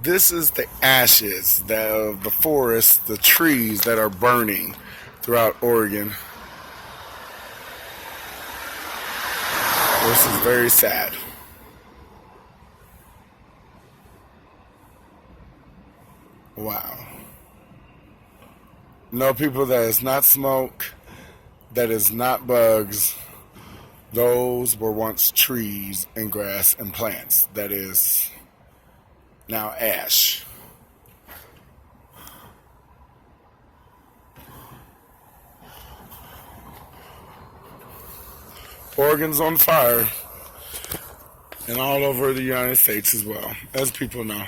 This is the ashes of the forests, the trees that are burning throughout Oregon. This is very sad. Wow. No, people, that is not smoke, that is not bugs. Those were once trees and grass and plants. That is now ash. Oregon's on fire, and all over the United States as well, as people know.